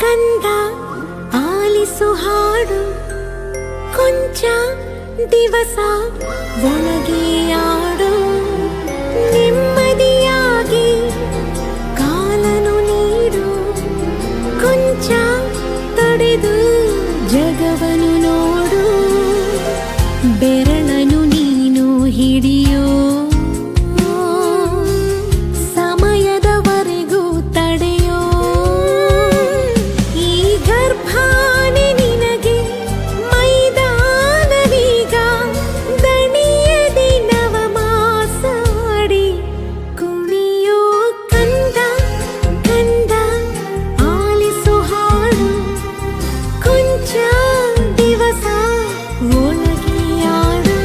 ಕಂದ ಆಲಿಸು ಹಾಡು ಕೊಂಚ ದಿವಸ ಒಳಗೆ ಆಡು ನೆಮ್ಮದಿಯಾಗಿ ಕಾಲನು ನೀಡು ಕೊಂಚ ತಡೆದು ಜಗವನು ನೋಡು ಬೆರಳನು ನೀನು ಹಿಡಿಯೋ ಸಮಯದವರೆಗೂ ತಡೆಯೋ ಈ ಗರ್ಭಾನೆ ನಿನಗೆ ಮೈದಾನವೀಗ ದಣಿಯದಿ ನವಮಾಸಾಡಿ ಕುಣಿಯೋ ಕಂದ ಕಂದ ಆಲಿಸು ಹಾಡು ಕೊಂಚ ದಿವಸ ಒಳಗೆ ಆಡು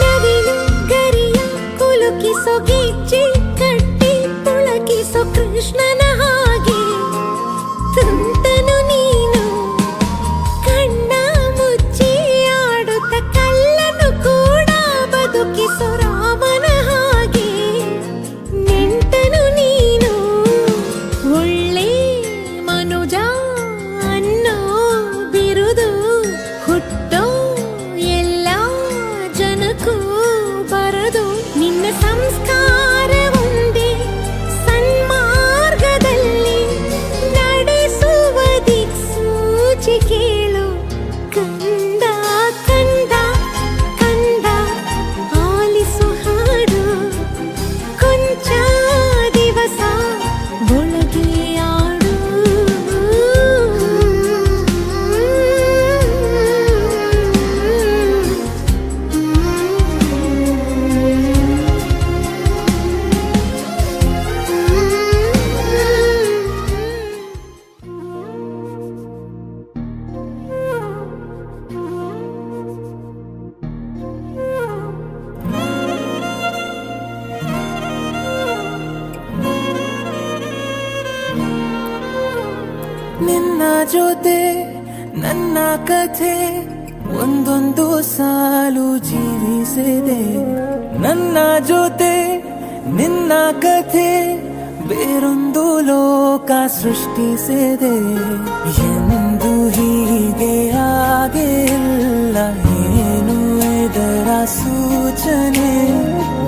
ನವಿಲು ಗರಿಯ ಕುಲುಕಿಸೋ ಗೆಜ್ಜೆ ಕಟ್ಟಿ ಪುಳಕಿಸೋ ಕೃಷ್ಣನ ಹಾಗೆ ತುಂಟನು ನೀನು ಕಣ್ಣ ಮುಚ್ಚಿ ಆಡುತ್ತ ಕಲ್ಲನು ಕೂಡ ಬದುಕಿಸೋ ರಾಮನ ಹಾಗೆ ನೆಂಟನು ನೀನು ಒಳ್ಳೆ ಮನುಜ ಅನ್ನೋ ಬಿರುದು ಹುಟ್ಟೋ ಎಲ್ಲ ಜನಕ್ಕೂ ಬರದು ನಿನ್ನ ಸಂಸ್ಕಾರ ಒಂದೇ ಸನ್ಮಾರ್ಗದಲ್ಲಿ ನಡೆಸುವ ದಿಕ್ಸೂಚಿ ಕೇಳು ಕಂದ ಕಂದ ಕಂದ ಆಲಿಸು ಹಾಡು ಕೊಂಚ ದಿವಸ ಒಳಗೆ ಆಡು ನಿನ್ನ ಜೊತೆ ನನ್ನ ಕಥೆ ಒಂದೊಂದು ಸಾಲು ಜೀವಿಸಿದೆ ನನ್ನ ಜೊತೆ ನಿನ್ನ ಕಥೆ ಬೇರೊಂದು ಲೋಕ ಸೃಷ್ಟಿಸಿದೆ ಎಂದು ಹೀಗೆ ಆಗಿಲ್ಲ ಏನು ಇದರ ಸೂಚನೆ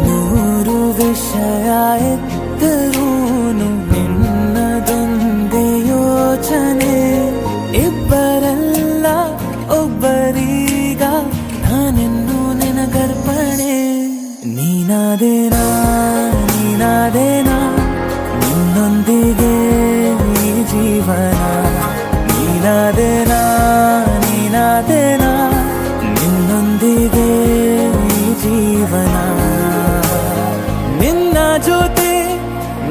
ನೂರು ವಿಷಯ ಎತ್ತರೂನು ನಿನ್ನದೊಂದೇ ಯೋಚನೆ ಇಬ್ಬರಲ್ಲ ಒಬ್ಬರೀಗ ನಾನೆನ್ನು ನಿನಗರ್ಪಣೆ ನೀನಾದೇನಾ ನೀನಾದೇನಾ ನಿನ್ನೊಂದಿಗೆ ಈ ಜೀವನ ನೀನಾದೇನಾ ನೀನಾದೇನಾ ನಿನ್ನೊಂದಿಗೆ ಈ ಜೀವನ ನಿನ್ನ ಜೊತೆ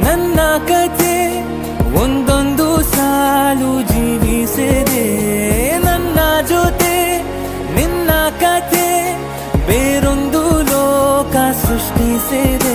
ನನ್ನ ಕಥೆ ಒಂದೊಂದು ಸಾಲು ಜೀವಿಸಿದೆ ನನ್ನ ಜೊತೆ ನಿನ್ನ ಕಥೆ ಬೇರೊಂದು ಲೋಕ ಸೃಷ್ಟಿಸಿದೆ